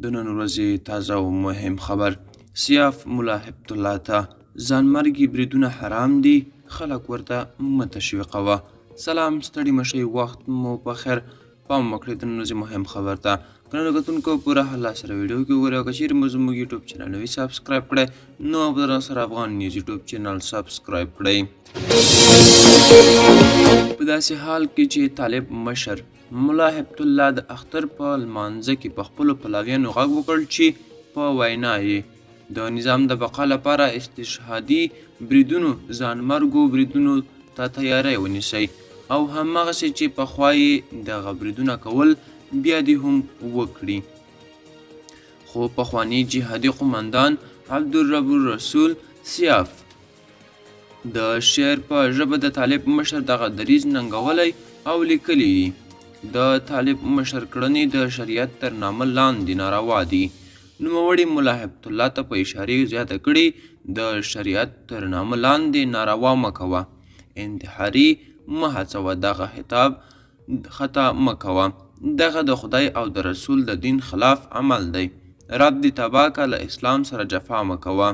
د نن ورځې تازه او مهم خبر. سیاف ملا هبت الله ته ځانمرګي بریدونه حرام دي، خلک ورته مه تشویقوه. سلام، ستړي مشئ، وخت مو په خیر. پام وکړئ د نن ورځې مهم خبر ته. ګرانو کتونکو پوره حل سره ویډیو کې وګورئ او که چیرې مو زموږ یوټیوب چینل نوي سبسکرایب کړئ نو په سره افغان نیوز یوټیوب چینل سبسکرایب کړئ. په داسې حال کې چې طالب مشر ملا هبت الله د اختر په لمانځه کې په خپلو پلاویانو غږ وکړ چې په وینا یې د نظام د بقا لپاره استشهادي بریدونو ځانمرګو بریدونو ته تیاری ونیسئ او هماغسې چې پخوا یې دغه بریدونه کول بیا دې هم وکړي. خو پخوانی جهادي قماندان عبدالرب الرسول سیاف د شعر په ژبه د طالب مشر دغه دریځ ننګولی او لیکلی دي. د طالب مشر کړنې د شریعت تر نامه لاندې ناروا دي. نوموړي ملا هبت الله ته په اشارې زیاته کړې د شریعت تر نامه لاندې ناروا مه کوه، انتحاري مه هڅوه، دغه خطاب خطا مه کوه، دغه د خدای او د رسول د دین خلاف عمل دی، رب دې تباه که، له اسلام سره جفا مه کوه.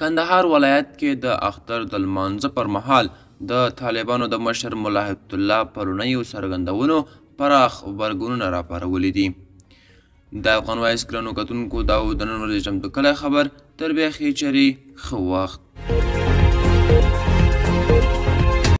کندهار ولایت کې د اختر د لمانځه پر مهال د طالبانو د مشر ملا هبت الله پرونیو څرګندونو پراخ غبرګونونه راپارولي دي. د افغان وایس ګرانو کتونکو دا و د نن ورځې چمتو کلی خبر. تر بیا ښې چرې ښه وخت.